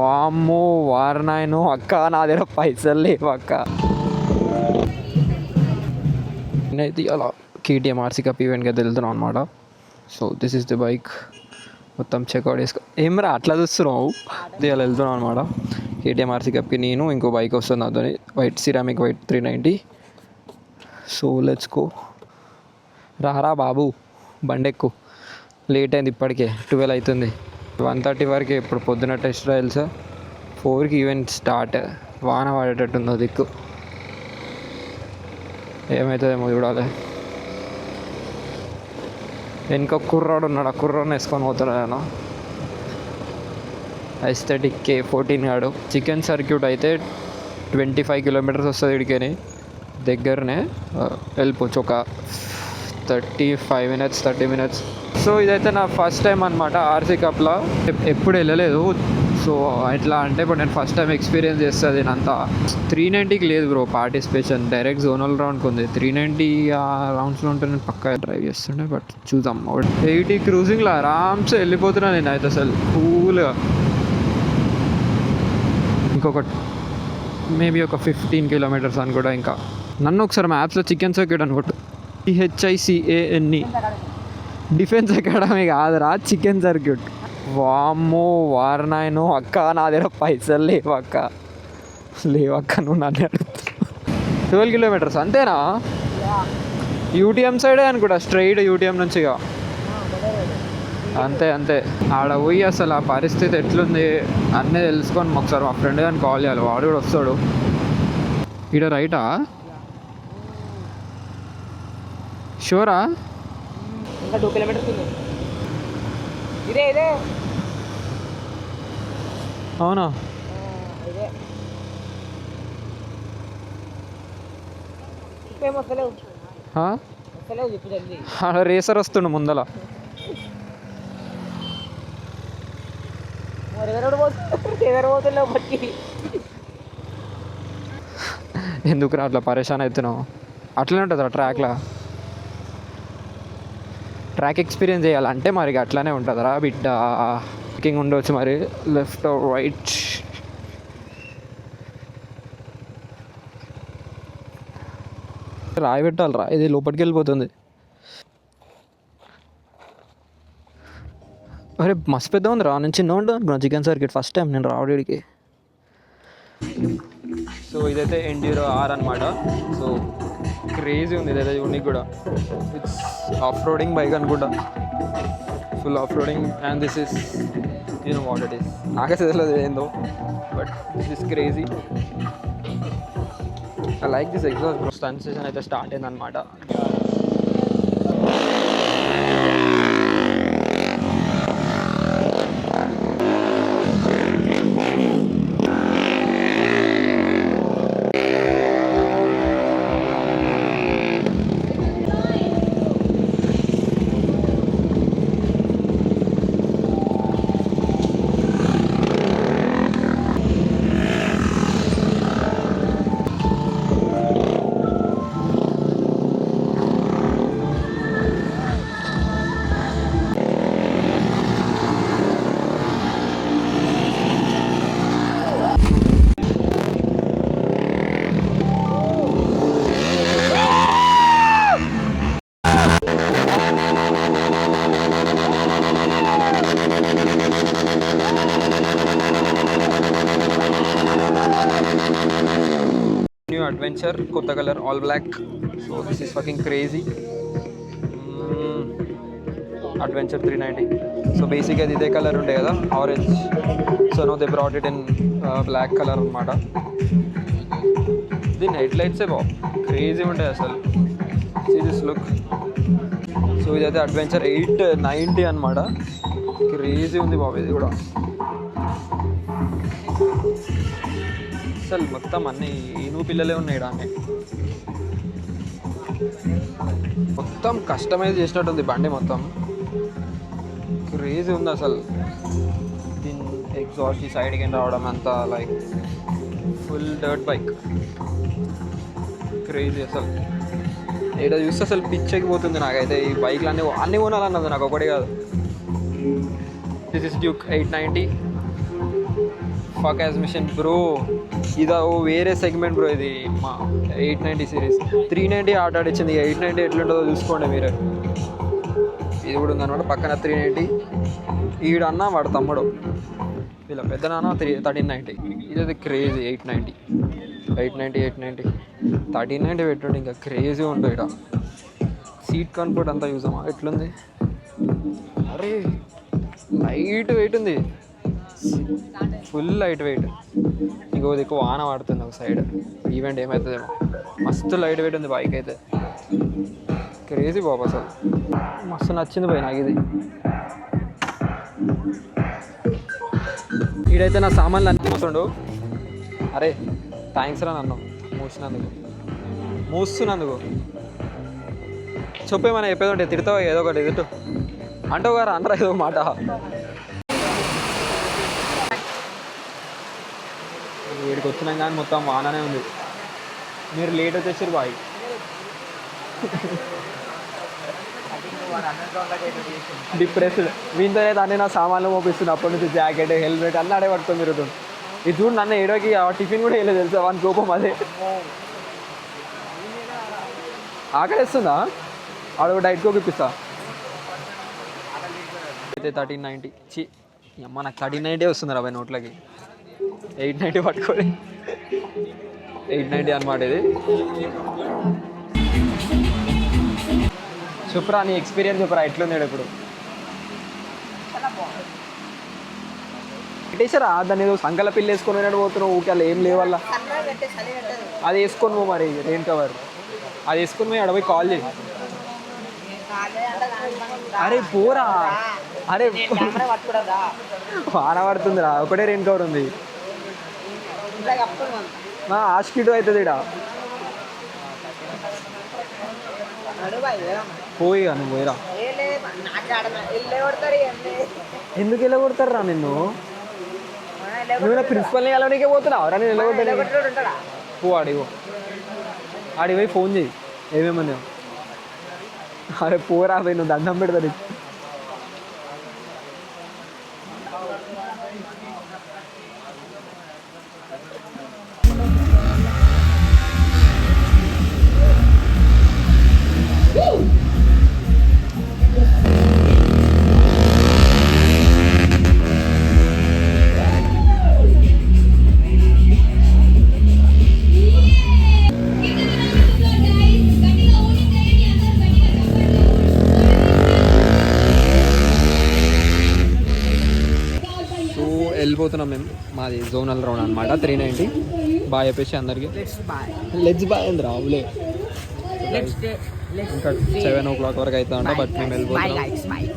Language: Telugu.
వామ్మో వారనాయను అక్క, నా దగ్గర పైసలు లేవు అక్క. నేనైతే అలా కేటీఎం ఆర్సీ కప్ ఈవెంట్కి అయితే వెళ్తున్నాం అనమాట. So this is the bike. మొత్తం చెక్అవుట్ చేసుకో. ఏమరా అట్లా చూస్తున్నావు? ఇది అలా వెళ్తున్నాం అనమాట. కేటీఎం ఆర్సీ కప్కి నేను ఇంకో బైక్ వస్తుంది అతని white ceramic white 390. So let's go. రారా బాబు బండెక్కు. లేట్ అయింది, ఇప్పటికే 12 అవుతుంది. 1:30 వరకు ఇప్పుడు పొద్దున టెస్ట్ ట్రయల్స్, 4కి ఈవెంట్ స్టార్ట్. వాన పడేటట్టుందో దిక్కు, ఏమవుతుందేమో చూడాలి. వెనుక కుర్రాడు ఉన్నాడు, ఆ కుర్రాడిని వేసుకొని పోతాడు ఆయన. ఐస్థెటిక్ K14 గాడు. చికెన్ సర్క్యూట్ అయితే 25 కిలోమీటర్స్ వస్తుంది ఇడికని, దగ్గరనే వెళ్ళిపోవచ్చు ఒక 35 మినిట్స్ 30 మినిట్స్. సో ఇదైతే నా ఫస్ట్ టైం అనమాట ఆర్సీ కప్లో. ఎప్పుడు వెళ్ళలేదు. సో ఎట్లా అంటే ఇప్పుడు నేను ఫస్ట్ టైం ఎక్స్పీరియన్స్ చేస్తుంది. నేనంతా 390కి లేదు బ్రో పార్టిసిపేషన్, డైరెక్ట్ జోనల్ రౌండ్కి ఉంది. 390 రౌండ్స్లో ఉంటే నేను పక్కా డ్రైవ్ చేస్తుండే. బట్ చూద్దాం. 80 క్రూజింగ్లో ఆరామ్సే వెళ్ళిపోతున్నాను నేను అయితే అసలు కూల్గా. ఇంకొక మేబీ ఒక 15 కిలోమీటర్స్ అని కూడా. ఇంకా నన్ను ఒకసారి మ్యాప్స్లో చికెన్ సర్క్యూట్ అనుకోట్టు, CHICANE, డిఫెన్స్ అకాడమీ కాదురా, చికెన్ సర్క్యూట్. వామ్మో వారనాయను అక్క, నా దగ్గర పైసలు లేవక్క. నువ్వు నన్ను అడుగుతావు. 12 కిలోమీటర్స్ అంతేనా? యూటీఎం సైడే అనుకుంటా, స్ట్రైట్ యూటీఎం నుంచి. ఇక అంతే అంతే. ఆడ పోయి అసలు ఆ పరిస్థితి ఎట్లుంది అన్నీ తెలుసుకొని ఒకసారి మా ఫ్రెండ్ కానీ కాల్ చేయాలి, వాడు కూడా వస్తాడు. ఇక్కడ రైటా? షూరా? ఇంకా 2 కిలోమీటర్స్ ఉంది. ఇదే ఇదే. అవునా? ఇదే. ఏం వస్తలేవు. వస్తలేవు చెప్పు జల్దీ. రేసర్ వస్తుండు ముందల. ఎవరు పోతున్నావు బట్టి? ఎందుకు అట్లా పరేషాన్ అవుతున్నావు? అట్లనే ఉంటుంది ట్రాక్లో. ట్రాక్ ఎక్స్పీరియన్స్ చేయాలంటే మరి అట్లానే ఉంటుందిరా బిడ్డ. బైకింగ్ ఉండవచ్చు మరి, లెఫ్ట్ రైట్. రాయి పెట్టాలిరా, ఇది లోపలికి వెళ్ళిపోతుంది. అరే మస్తు పెద్ద ఉంది రా, నేను చిన్న ఉంటుంది అనుకున్నా చికెన్ సర్క్యూట్. ఫస్ట్ టైం నేను రావడానికి. సో ఇదైతే ఎండ్యూరో R అనమాట. సో క్రేజీ ఉంది ఇదైతే యూనిక్ కూడా. ఇట్స్ ఆఫ్ రోడింగ్ బైక్ అనుకుంటా, full off roading. And this is you know what it is, నాకే తెలియదు ఏందో, but this is crazy. I like this exhaust. స్టన్ సెషన్ అయితే స్టార్ట్ అయిందనమాట. New adventure, కొత్త colour, all black. So this is fucking crazy. Adventure 390. So బేసిక్గా అది ఇదే కలర్ ఉండే కదా, orange. So no they brought it in black colour అనమాట. దీని హెడ్ లైట్సే బాగు క్రేజీ ఉంటాయి అసలు. See this look. సో ఇదైతే అడ్వెంచర్ 890 అనమాట. క్రేజీ ఉంది బాబు ఇది కూడా. అసలు మొత్తం అన్ని ఏనుగు పిల్లలే ఉన్నాయి దాన్ని. మొత్తం కస్టమైజ్ చేసినట్టుంది బండి మొత్తం. క్రేజీ ఉంది అసలు. దీని ఎగ్జాస్ట్ ఈ సైడ్కి రావడం అంతా like full dirt bike. Crazy అసలు. ఏదో చూస్తే అసలు పిచ్చెక్కిపోతుంది నాకైతే. ఈ బైక్లు అన్నీ కొనాలన్నది నాకు, ఒకటి కాదు. This is Duke 890. ఫక్ యాజ్ మిషన్ బ్రో, ఇది వేరే సెగ్మెంట్ బ్రో. ఇది మా 890 సిరీస్ 390 ఆట ఆడిచ్చింది. 890 ఎట్లుంటుందో చూసుకోండి మీరే. ఇది కూడా ఉందన్నమాట పక్కన 390. ఈడన్నా వాడు తమ్ముడు, ఇలా పెద్ద నాన్న 1390. ఇది క్రేజీ 890 1390 పెట్టుండి ఇంకా క్రేజీ ఉంటుంది. ఇక్కడ సీట్ కంఫర్ట్ అంతా చూసామా ఎట్లుంది. అరే లైట్ వెయిట్ ఉంది, ఫుల్ లైట్ వెయిట్. ఇంకో ఎక్కువ వాన పడుతుంది ఒక సైడ్, ఈవెంట్ ఏమవుతుందేమో. మస్తు లైట్ వెయిట్ ఉంది బైక్ అయితే, క్రేజీ బాబు అసలు. మస్తు నచ్చింది పోయి నాకు ఇది. ఈడైతే నా సామాన్లు అన్నీ మూస్తుండు. అరే థ్యాంక్స్ రా నన్ను మూస్తున్నందుకు. చెప్పేమన్నా చెప్పేది ఉంటే తిడతావు ఏదో ఒకటి ఎదుట అంటావు గారు అనరా ఏదో మాట. వీడికి వచ్చినాం కానీ మొత్తం వాననే ఉంది. మీరు లేట్ వచ్చేసారు బాయ్. డిప్రెస్డ్ వీంతోనే దాన్ని నా సామాన్లు మోపిస్తుంది. అప్పటి నుంచి జాకెట్ హెల్మెట్ అన్నీ ఆడే పట్టుకొని తిరుగుతుంది. ఇది చూడు నన్ను ఏడోకి టిఫిన్ కూడా వేయలేదు తెలుసా, వాని కోపం అదే. ఆకలిస్తుందా ఆడ డైట్ కోక్ ఇప్పిస్తా. అయితే 1390 చి అమ్మ నాకు 1390 వస్తుంది 20 నోట్లకి. 890 పట్టుకోండి, 890 అనమాట ఇది. చెప్పురా నీ ఎక్స్పీరియన్స్ చెప్పురా ఎట్లుంది ఇప్పుడు. పెట్టేసారా దాన్ని ఏదో సంకల పిల్లి వేసుకొని పోతున్నావు ఊకే, అలా ఏం లేవల్లా. అది వేసుకొని పో మరి, రెయిన్ కవర్ అది వేసుకొని పోయి అడవి కాల్ చేయి. అరే పోరా, అరే వాన పడుతుందిరా, ఒకటే రెయిన్ కవర్ ఉంది. ఆస్కిటో అవుతుంది ఇక్కడ. పోయి నువ్వు పోయిరా. ఎందుకు వెళ్ళ కొడతారు రా నిన్ను? నువ్వు నా ప్రిన్సిపల్ని వెళ్ళడానికే పోతున్నావు రా. నేను వెళ్ళగొట్టా పో ఆడిపోయి ఫోన్ చేయి ఏమేమన్నా. అరే పోరా పోయి నువ్వు దండం పెడతారు. వెళ్ళిపోతున్నాం మేము. మాది జోనల్ రౌండ్ అనమాట 390. బాయ్ చెప్పేసి అందరికి లెట్స్ బాయ్ అండి రావులే. ఇంకా 7 o'clock వరకు అవుతుందంట. బట్ మేము వెళ్ళిపోతున్నాం.